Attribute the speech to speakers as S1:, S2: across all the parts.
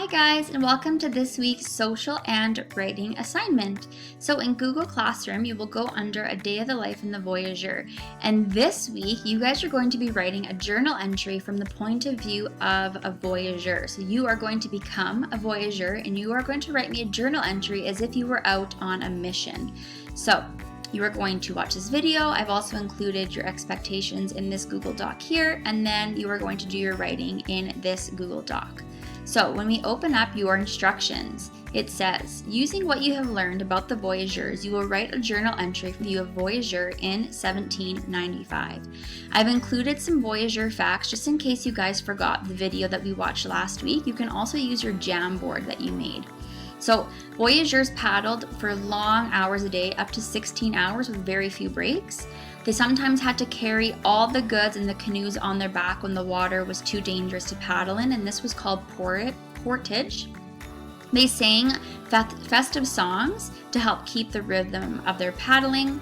S1: Hi guys, and welcome to this week's social and writing assignment. So in Google Classroom, you will go under a day of the life in the Voyageur. And this week, you guys are going to be writing a journal entry from the point of view of a Voyageur. So you are going to become a Voyageur and you are going to write me a journal entry as if you were out on a mission. So you are going to watch this video. I've also included your expectations in this Google Doc here, and then you are going to do your writing in this Google Doc. So when we open up your instructions, it says, using what you have learned about the Voyageurs, you will write a journal entry for the Voyageur in 1795. I've included some Voyageur facts just in case you guys forgot the video that we watched last week. You can also use your Jamboard that you made. So Voyageurs paddled for long hours a day, up to 16 hours with very few breaks. They sometimes had to carry all the goods in the canoes on their back when the water was too dangerous to paddle in, and this was called portage. They sang festive songs to help keep the rhythm of their paddling.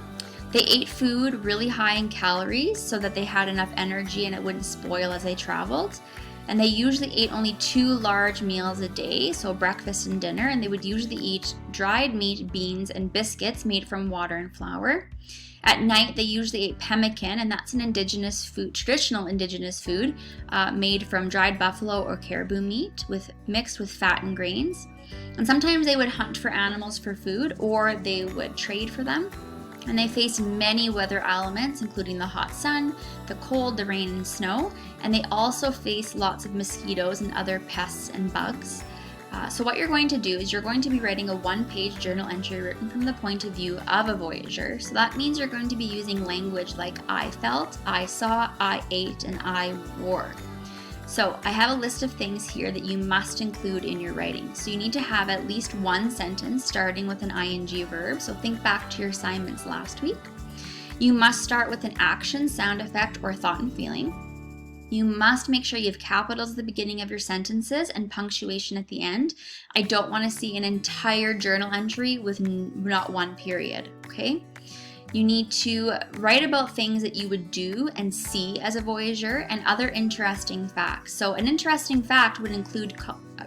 S1: They ate food really high in calories so that they had enough energy and it wouldn't spoil as they traveled. And they usually ate only 2 large meals a day, so breakfast and dinner, and they would usually eat dried meat, beans, and biscuits made from water and flour. At night, they usually ate pemmican, and that's an indigenous food, traditional indigenous food made from dried buffalo or caribou meat mixed with fat and grains. And sometimes they would hunt for animals for food, or they would trade for them. And they faced many weather elements, including the hot sun, the cold, the rain, and snow. And they also faced lots of mosquitoes and other pests and bugs. So what you're going to do is you're going to be writing a 1-page journal entry written from the point of view of a Voyageur. So that means you're going to be using language like I felt, I saw, I ate, and I wore. So I have a list of things here that you must include in your writing. So you need to have at least one sentence starting with an ing verb. So think back to your assignments last week. You must start with an action, sound effect, or thought and feeling. You must make sure you have capitals at the beginning of your sentences and punctuation at the end. I don't want to see an entire journal entry with not one period, okay? You need to write about things that you would do and see as a Voyageur and other interesting facts. So an interesting fact would include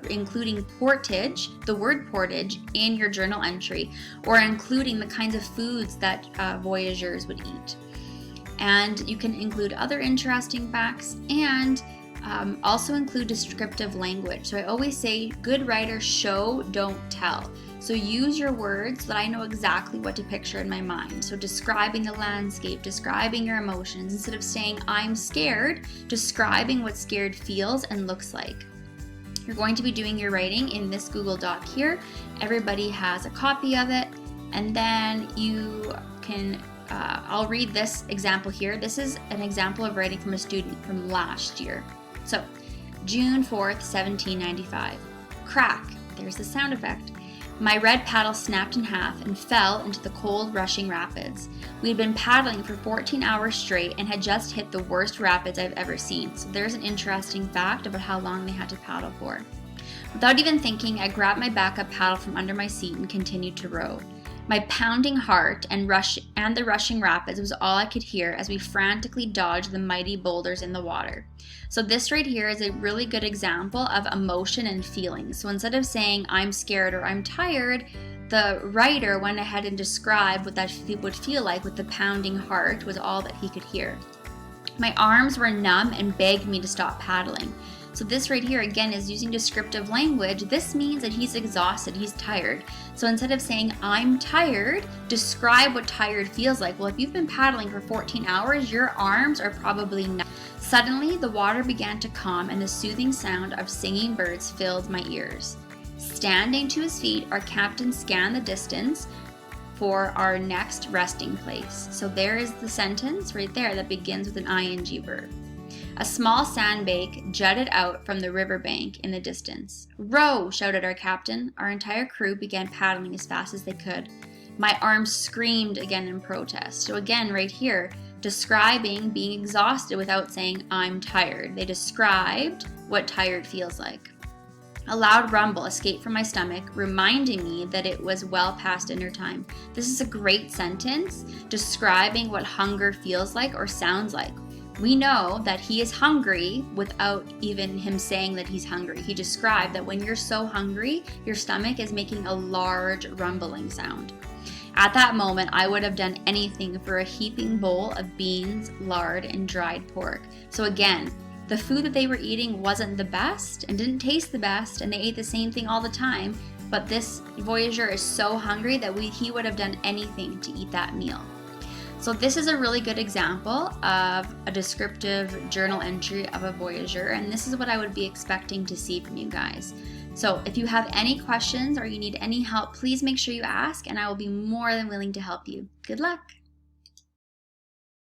S1: including portage, the word portage, in your journal entry, or including the kinds of foods that Voyageurs would eat. And you can include other interesting facts and also include descriptive language. So I always say, good writers show, don't tell. So use your words so that I know exactly what to picture in my mind. So describing the landscape, describing your emotions, instead of saying I'm scared, describing what scared feels and looks like. You're going to be doing your writing in this Google Doc here. Everybody has a copy of it, and then you can I'll read this example here. This is an example of writing from a student from last year. So, June 4th, 1795. Crack, there's the sound effect. My red paddle snapped in half and fell into the cold, rushing rapids. We had been paddling for 14 hours straight and had just hit the worst rapids I've ever seen. So there's an interesting fact about how long they had to paddle for. Without even thinking, I grabbed my backup paddle from under my seat and continued to row. My pounding heart and the rushing rapids was all I could hear as we frantically dodged the mighty boulders in the water. So this right here is a really good example of emotion and feelings. So instead of saying I'm scared or I'm tired, the writer went ahead and described what that would feel like with the pounding heart was all that he could hear. My arms were numb and begged me to stop paddling. So this right here, again, is using descriptive language. This means that he's exhausted, he's tired. So instead of saying, I'm tired, describe what tired feels like. Well, if you've been paddling for 14 hours, your arms are probably numb. Suddenly, the water began to calm and the soothing sound of singing birds filled my ears. Standing to his feet, our captain scanned the distance for our next resting place. So there is the sentence right there that begins with an ing verb. A small sandbank jutted out from the riverbank in the distance. Row, shouted our captain. Our entire crew began paddling as fast as they could. My arms screamed again in protest. So again, right here, describing being exhausted without saying, I'm tired. They described what tired feels like. A loud rumble escaped from my stomach, reminding me that it was well past dinner time. This is a great sentence describing what hunger feels like or sounds like. we know that he is hungry without even him saying that he's hungry. He described that when you're so hungry, your stomach is making a large rumbling sound. At that moment, I would have done anything for a heaping bowl of beans, lard, and dried pork. So again, the food that they were eating wasn't the best and didn't taste the best, and they ate the same thing all the time, but this voyageur is so hungry that he would have done anything to eat that meal. So this is a really good example of a descriptive journal entry of a voyageur, and this is what I would be expecting to see from you guys. So if you have any questions or you need any help, please make sure you ask, and I will be more than willing to help you. Good luck!